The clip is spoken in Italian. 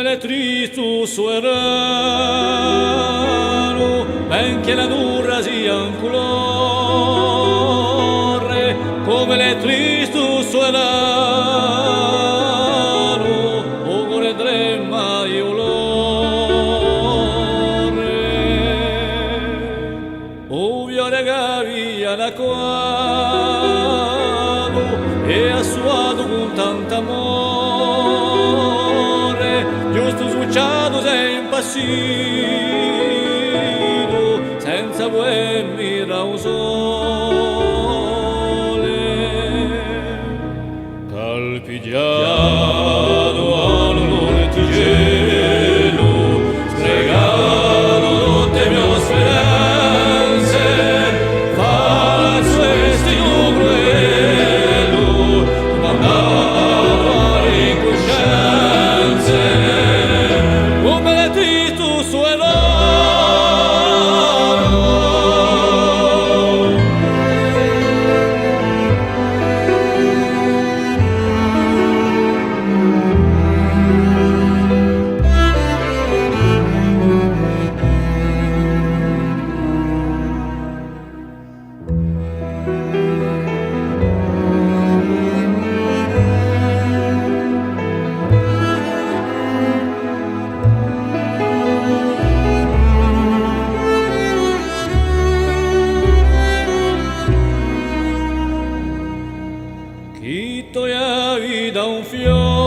le tristus suerano, benché la durra sia un colore, come le tristus suerano, o gore dremma iulore. O viole gavia la quadro, e assuado con tanta amore, giusto sgucciato sei impassido, senza poemi rausole. Calpigiano all'onore ti gelo, stregano tutte mie speranze, falso e stino cruelo, mandato a rincoscienze, come le tristus suonano. Chi togliavi da un fiore